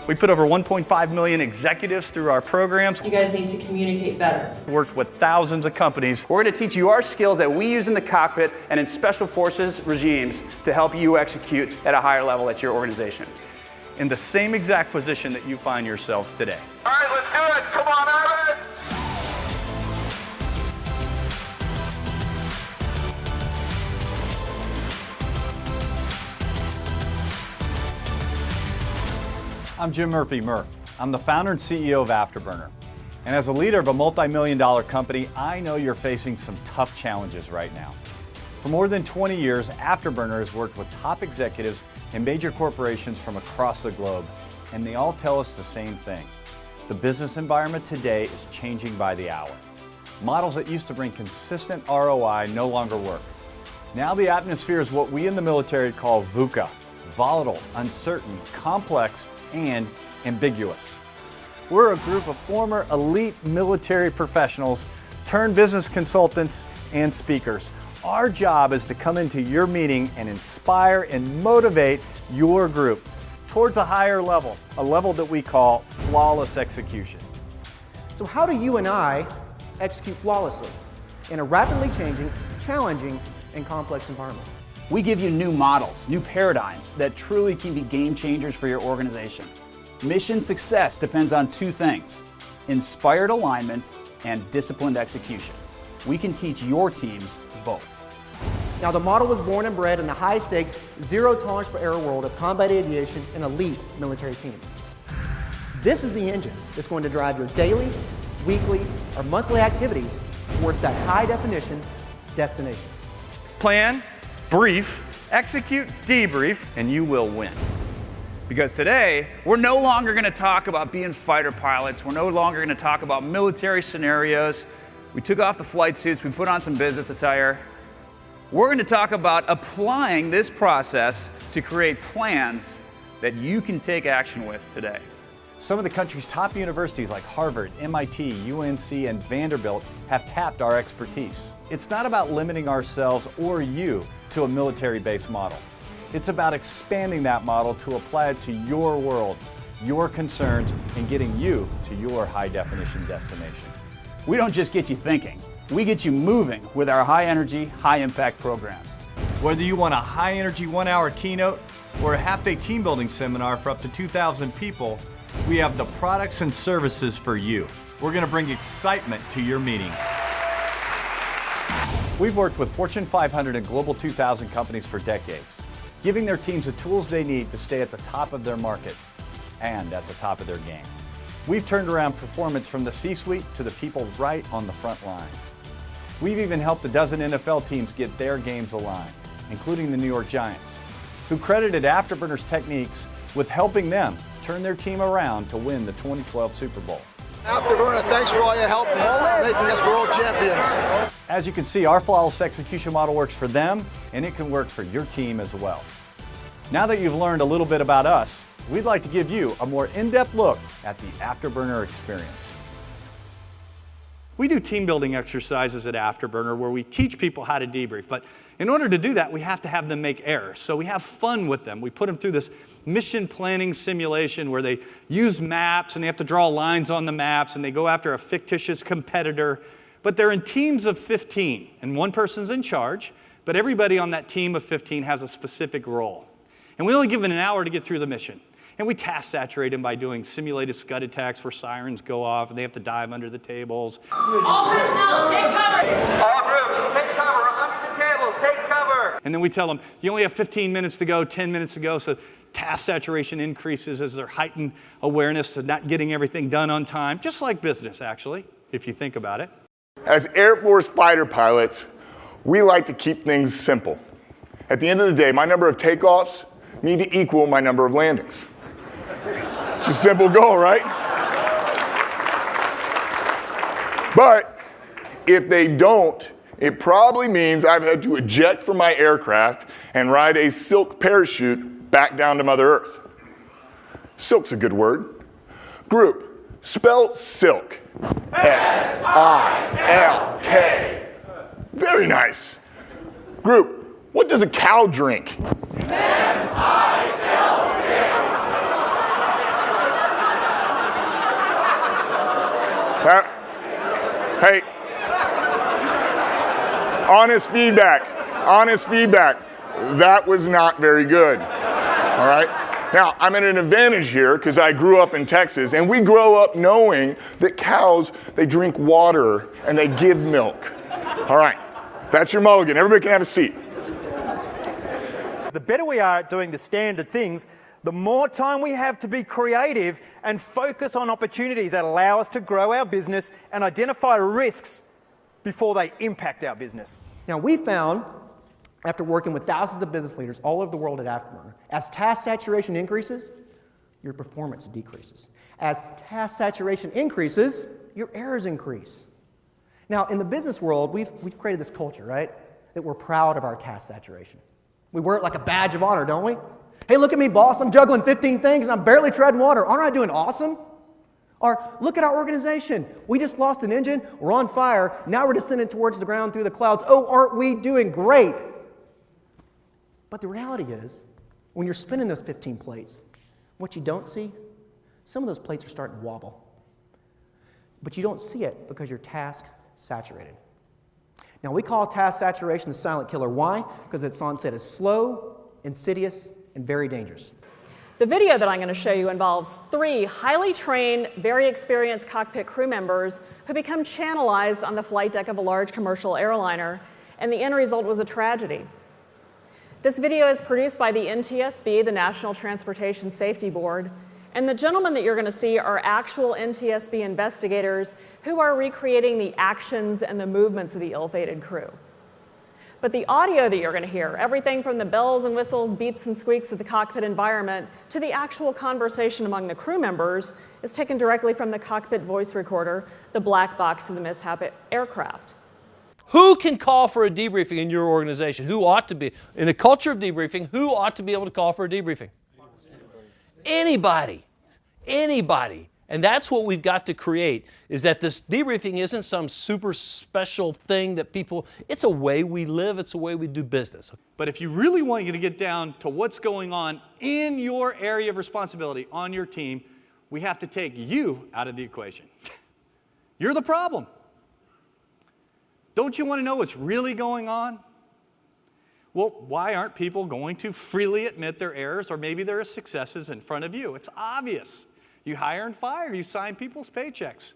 We put over 1.5 million executives through our programs. You guys need to communicate better. Worked with thousands of companies. We're going to teach you our skills that we use in the cockpit and in special forces regimes to help you execute at a higher level at your organization. In the same exact position that you find yourselves today. All right, let's do it. Come on, Ivan. I'm Jim Murphy, Murph. I'm the founder and CEO of Afterburner. And as a leader of a multi-million-dollar company, I know you're facing some tough challenges right now. For more than 20 years, Afterburner has worked with top executives in major corporations from across the globe, and they all tell us the same thing. The business environment today is changing by the hour. Models that used to bring consistent ROI no longer work. Now the atmosphere is what we in the military call VUCA, volatile, uncertain, complex, and ambiguous. We're a group of former elite military professionals turned business consultants and speakers. Our job is to come into your meeting and inspire and motivate your group towards a higher level, a level that we call flawless execution. So how do you and I execute flawlessly in a rapidly changing, challenging, and complex environment? We give you new models, new paradigms that truly can be game changers for your organization. Mission success depends on two things: inspired alignment and disciplined execution. We can teach your teams both. Now, the model was born and bred in the high-stakes, zero-tolerance for error world of combat aviation and elite military teams. This is the engine that's going to drive your daily, weekly, or monthly activities towards that high-definition destination. Plan, brief, execute, debrief, and you will win. Because today, we're no longer going to talk about being fighter pilots. We're no longer going to talk about military scenarios. We took off the flight suits, we put on some business attire. We're going to talk about applying this process to create plans that you can take action with today. Some of the country's top universities like Harvard, MIT, UNC, and Vanderbilt have tapped our expertise. It's not about limiting ourselves or you to a military-based model. It's about expanding that model to apply it to your world, your concerns, and getting you to your high-definition destination. We don't just get you thinking, we get you moving with our high-energy, high-impact programs. Whether you want a high-energy one-hour keynote or a half-day team-building seminar for up to 2,000 people, we have the products and services for you. We're going to bring excitement to your meeting. We've worked with Fortune 500 and Global 2000 companies for decades, giving their teams the tools they need to stay at the top of their market and at the top of their game. We've turned around performance from the C-suite to the people right on the front lines. We've even helped a dozen NFL teams get their games aligned, including the New York Giants, who credited Afterburner's techniques with helping them turn their team around to win the 2012 Super Bowl. Afterburner, thanks for all your help in making us world champions. As you can see, our flawless execution model works for them, and it can work for your team as well. Now that you've learned a little bit about us, we'd like to give you a more in-depth look at the Afterburner experience. We do team building exercises at Afterburner where we teach people how to debrief, but in order to do that, we have to have them make errors. So we have fun with them. We put them through this mission planning simulation where they use maps and they have to draw lines on the maps and they go after a fictitious competitor, but they're in teams of 15 and one person's in charge, but everybody on that team of 15 has a specific role. And we only give them an hour to get through the mission. And we task saturate them by doing simulated scud attacks where sirens go off and they have to dive under the tables. All personnel, take cover! All groups, take cover. Under the tables, take cover. And then we tell them, you only have 15 minutes to go, 10 minutes to go, so task saturation increases as their heightened awareness of not getting everything done on time, just like business, actually, if you think about it. As Air Force fighter pilots, we like to keep things simple. At the end of the day, my number of takeoffs need to equal my number of landings. It's a simple goal, right? But if they don't, it probably means I've had to eject from my aircraft and ride a silk parachute back down to Mother Earth. Silk's a good word. Group, spell silk. S-I-L-K. Very nice. Group, what does a cow drink? M-I-L-K. Hey, honest feedback, that was not very good, all right? Now, I'm at an advantage here because I grew up in Texas, and we grow up knowing that cows, they drink water and they give milk. All right, that's your mulligan. Everybody can have a seat. The better we are at doing the standard things, the more time we have to be creative and focus on opportunities that allow us to grow our business and identify risks before they impact our business. Now, we found, after working with thousands of business leaders all over the world at Afterburner, as task saturation increases, your performance decreases. As task saturation increases, your errors increase. Now, in the business world, we've created this culture, right, that we're proud of our task saturation. We wear it like a badge of honor, don't we? Hey, look at me, boss. I'm juggling 15 things and I'm barely treading water. Aren't I doing awesome? Or look at our organization. We just lost an engine. We're on fire. Now we're descending towards the ground through the clouds. Oh, aren't we doing great? But the reality is, when you're spinning those 15 plates, what you don't see, some of those plates are starting to wobble. But you don't see it because you're task saturated. Now, we call task saturation the silent killer. Why? Because its onset is slow, insidious, and very dangerous. The video that I'm going to show you involves 3 highly trained, very experienced cockpit crew members who become channelized on the flight deck of a large commercial airliner, and the end result was a tragedy. This video is produced by the NTSB, the National Transportation Safety Board, and the gentlemen that you're going to see are actual NTSB investigators who are recreating the actions and the movements of the ill-fated crew. But the audio that you're going to hear, everything from the bells and whistles, beeps and squeaks of the cockpit environment to the actual conversation among the crew members, is taken directly from the cockpit voice recorder, the black box of the mishap aircraft. Who can call for a debriefing in your organization? Who ought to be? In a culture of debriefing, who ought to be able to call for a debriefing? Anybody. Anybody. And that's what we've got to create, is that this debriefing isn't some super special thing that people, it's a way we live, it's a way we do business. But if you really want you to get down to what's going on in your area of responsibility on your team, we have to take you out of the equation. You're the problem. Don't you want to know what's really going on? Well, why aren't people going to freely admit their errors or maybe their successes in front of you? It's obvious. You hire and fire. You sign people's paychecks.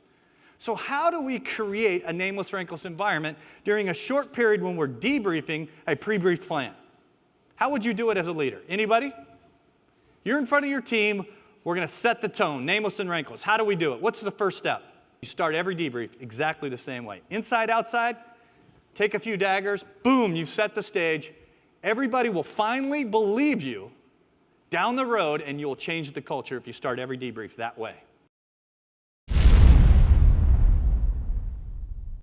So how do we create a nameless, rankless environment during a short period when we're debriefing a pre-brief plan? How would you do it as a leader? Anybody? You're in front of your team. We're going to set the tone, nameless and rankless. How do we do it? What's the first step? You start every debrief exactly the same way. Inside, outside, take a few daggers, boom, you've set the stage. Everybody will finally believe you down the road, and you'll change the culture if you start every debrief that way.